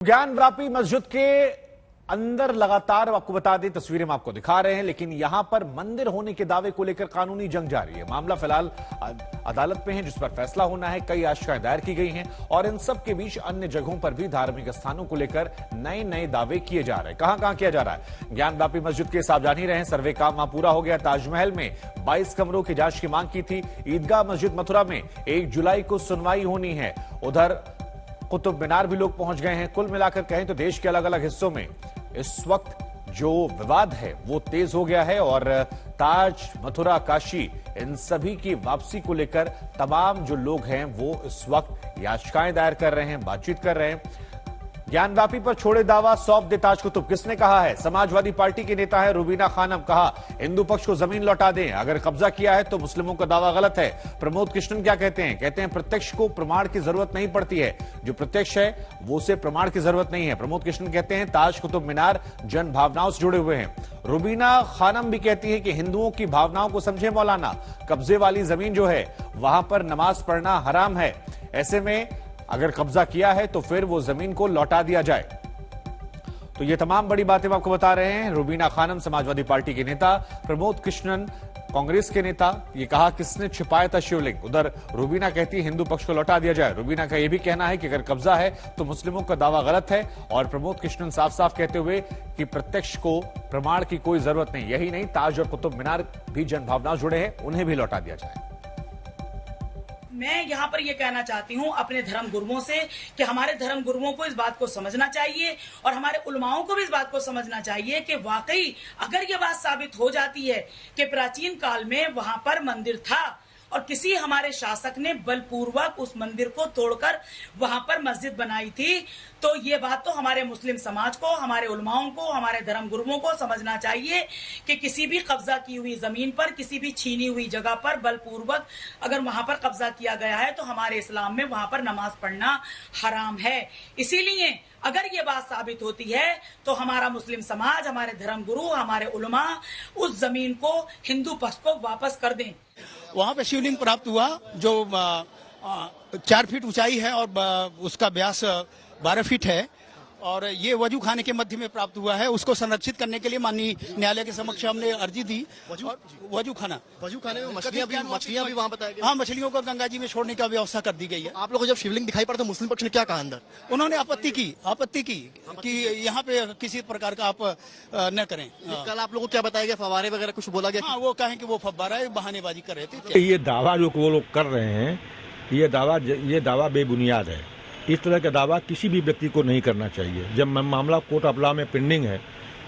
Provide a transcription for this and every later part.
ज्ञानवापी मस्जिद के अंदर लगातार आपको बता दें, तस्वीरें हम आपको दिखा रहे हैं, लेकिन यहां पर मंदिर होने के दावे को लेकर कानूनी जंग जारी है। मामला फिलहाल अदालत में है, जिस पर फैसला होना है। कई याचिकाएं दायर की गई हैं और इन सब के बीच अन्य जगहों पर भी धार्मिक स्थानों को लेकर नए नए दावे किए जा रहे हैं। कहां किया जा रहा है? ज्ञानवापी मस्जिद केस आप जान ही रहे हैं, सर्वे काम वहां पूरा हो गया। ताजमहल में 22 कमरों की जांच की मांग की थी। ईदगाह मस्जिद मथुरा में 1 जुलाई को सुनवाई होनी है। उधर कुतुब मीनार भी लोग पहुंच गए हैं। कुल मिलाकर कहें तो देश के अलग अलग हिस्सों में इस वक्त जो विवाद है वो तेज हो गया है और ताज, मथुरा, काशी, इन सभी की वापसी को लेकर तमाम जो लोग हैं वो इस वक्त याचिकाएं दायर कर रहे हैं, बातचीत कर रहे हैं। ज्ञानवापी पर छोड़े दावा, सौंप दे ताज कुतुब। किसने कहा है? समाजवादी पार्टी की नेता है रुबीना खानम। कहा हिंदू पक्ष को जमीन लौटा दें, अगर कब्जा किया है तो मुस्लिमों का दावा गलत है। प्रमोद कृष्णन क्या कहते हैं? कहते हैं प्रत्यक्ष को प्रमाण की जरूरत नहीं पड़ती है, जो प्रत्यक्ष है वो से प्रमाण की जरूरत नहीं है। प्रमोद कृष्णन कहते हैं ताज कुतुब मीनार जन भावनाओं से जुड़े हुए हैं। रुबीना खानम भी कहती है कि हिंदुओं की भावनाओं को समझे मौलाना, कब्जे वाली जमीन जो है वहां पर नमाज पढ़ना हराम है। ऐसे में अगर कब्जा किया है तो फिर वो जमीन को लौटा दिया जाए। तो ये तमाम बड़ी बातें हम आपको बता रहे हैं। रुबीना खानम समाजवादी पार्टी के नेता, प्रमोद कृष्णन कांग्रेस के नेता। ये कहा किसने छिपाया था शिवलिंग? उधर रुबीना कहती है हिंदू पक्ष को लौटा दिया जाए। रुबीना का यह भी कहना है कि अगर कब्जा है तो मुस्लिमों का दावा गलत है। और प्रमोद कृष्णन साफ साफ कहते हुए कि प्रत्यक्ष को प्रमाण की कोई जरूरत नहीं। यही नहीं, ताज और कुतुब मीनार भी जनभावना जुड़े हैं, उन्हें भी लौटा दिया जाए। मैं यहाँ पर ये कहना चाहती हूँ अपने धर्म गुरुओं से कि हमारे धर्म गुरुओं को इस बात को समझना चाहिए और हमारे उलमाओं को भी इस बात को समझना चाहिए कि वाकई अगर ये बात साबित हो जाती है कि प्राचीन काल में वहां पर मंदिर था और किसी हमारे शासक ने बलपूर्वक उस मंदिर को तोड़कर वहां पर मस्जिद बनाई थी, तो ये बात तो हमारे मुस्लिम समाज को, हमारे उलमाओं को, हमारे धर्म गुरुओं को समझना चाहिए कि किसी भी कब्जा की हुई जमीन पर, किसी भी छीनी हुई जगह पर बलपूर्वक अगर वहां पर कब्जा किया गया है तो हमारे इस्लाम में वहां पर नमाज पढ़ना हराम है। इसीलिए अगर ये बात साबित होती है तो हमारा मुस्लिम समाज, हमारे धर्म गुरु, हमारे उलमा उस जमीन को हिंदू पक्ष को वापस कर दें। वहाँ पे शिवलिंग प्राप्त हुआ जो 4 फीट ऊंचाई है और उसका व्यास 12 फीट है और ये वजू खाने के मध्य में प्राप्त हुआ है। उसको संरक्षित करने के लिए माननीय न्यायालय के समक्ष हमने अर्जी दी। वजू खाने में मछलियां भी वहाँ बताया गया। हाँ, मछलियों को गंगा जी में छोड़ने की व्यवस्था कर दी गई है। आप लोगों को जब शिवलिंग दिखाई पड़ा तो मुस्लिम पक्ष ने क्या कहा अंदर? उन्होंने आपत्ति की कि यहाँ पे किसी प्रकार का आप न करें। कल आप लोगों को क्या बताया गया? फव्वारे वगैरह कुछ बोला गया? हाँ, वो कहें कि वो फव्वारा है, बहानेबाजी कर रहे थे। ये दावा जो वो लोग कर रहे हैं, ये दावा बेबुनियाद है। इस तरह का दावा किसी भी व्यक्ति को नहीं करना चाहिए। जब मामला कोर्ट ऑफ लॉ में पेंडिंग है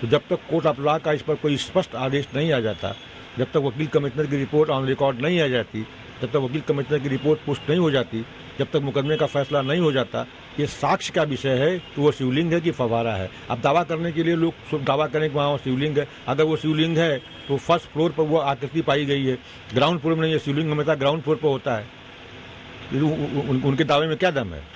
तो जब तक कोर्ट ऑफ लॉ का इस पर कोई स्पष्ट आदेश नहीं आ जाता, जब तक वकील कमिश्नर की रिपोर्ट ऑन रिकॉर्ड नहीं आ जाती, जब तक वकील कमिश्नर की रिपोर्ट पुष्ट नहीं हो जाती, जब तक मुकदमे का फैसला नहीं हो जाता, ये साक्ष्य का विषय है कि वो शिवलिंग है कि फव्वारा है। अब दावा करने के लिए लोग दावा करें कि वहाँ शिवलिंग है। अगर वो शिवलिंग है तो फर्स्ट फ्लोर पर वो आकृति पाई गई है, ग्राउंड फ्लोर में नहीं है। शिवलिंग हमेशा ग्राउंड फ्लोर पर होता है। उनके दावे में क्या दम है?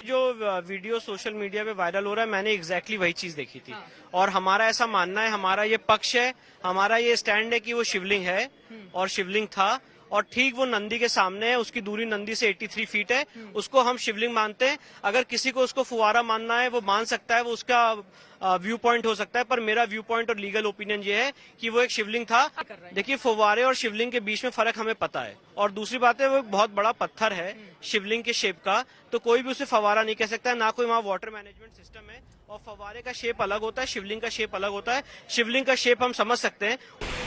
जो वीडियो सोशल मीडिया पे वायरल हो रहा है, मैंने एग्जैक्टली वही चीज देखी थी। और हमारा ऐसा मानना है, हमारा ये पक्ष है, हमारा ये स्टैंड है कि वो शिवलिंग है और शिवलिंग था और ठीक वो नंदी के सामने है। उसकी दूरी नंदी से 83 फीट है। उसको हम शिवलिंग मानते हैं। अगर किसी को उसको फुवारा मानना है वो मान सकता है, वो उसका व्यू पॉइंट हो सकता है, पर मेरा व्यू पॉइंट और लीगल ओपिनियन ये है कि वो एक शिवलिंग था। देखिए, फुवारे और शिवलिंग के बीच में फर्क हमें पता है और दूसरी बात है वो एक बहुत बड़ा पत्थर है शिवलिंग के शेप का, तो कोई भी उसे फवारा नहीं कह सकता है, ना कोई वहाँ वाटर मैनेजमेंट सिस्टम है। और फवारे का शेप अलग होता है, शिवलिंग का शेप अलग होता है। शिवलिंग का शेप हम समझ सकते हैं।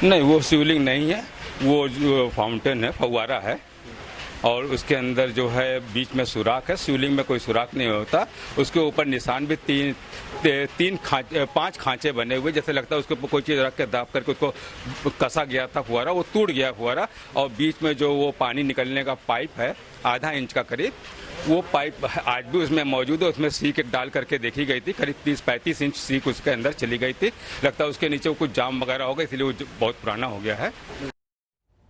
नहीं, वो शिवलिंग नहीं है, वो जो फाउंटेन है, फव्वारा है और उसके अंदर जो है बीच में सुराख है। शिवलिंग में कोई सुराख नहीं होता। उसके ऊपर निशान भी 5 खांचे बने हुए, जैसे लगता है उसके ऊपर कोई चीज रख के दाब करके उसको कसा गया था फुवारा, वो टूट गया फुवारा। और बीच में जो वो पानी निकलने का पाइप है आधा इंच का करीब, वो पाइप आज भी उसमें मौजूद है। उसमें सीक डाल करके देखी गई थी, करीब 30-35 इंच सीक उसके अंदर चली गई थी। लगता है उसके नीचे कुछ जाम वगैरह होगा, इसलिए वो बहुत पुराना हो गया है।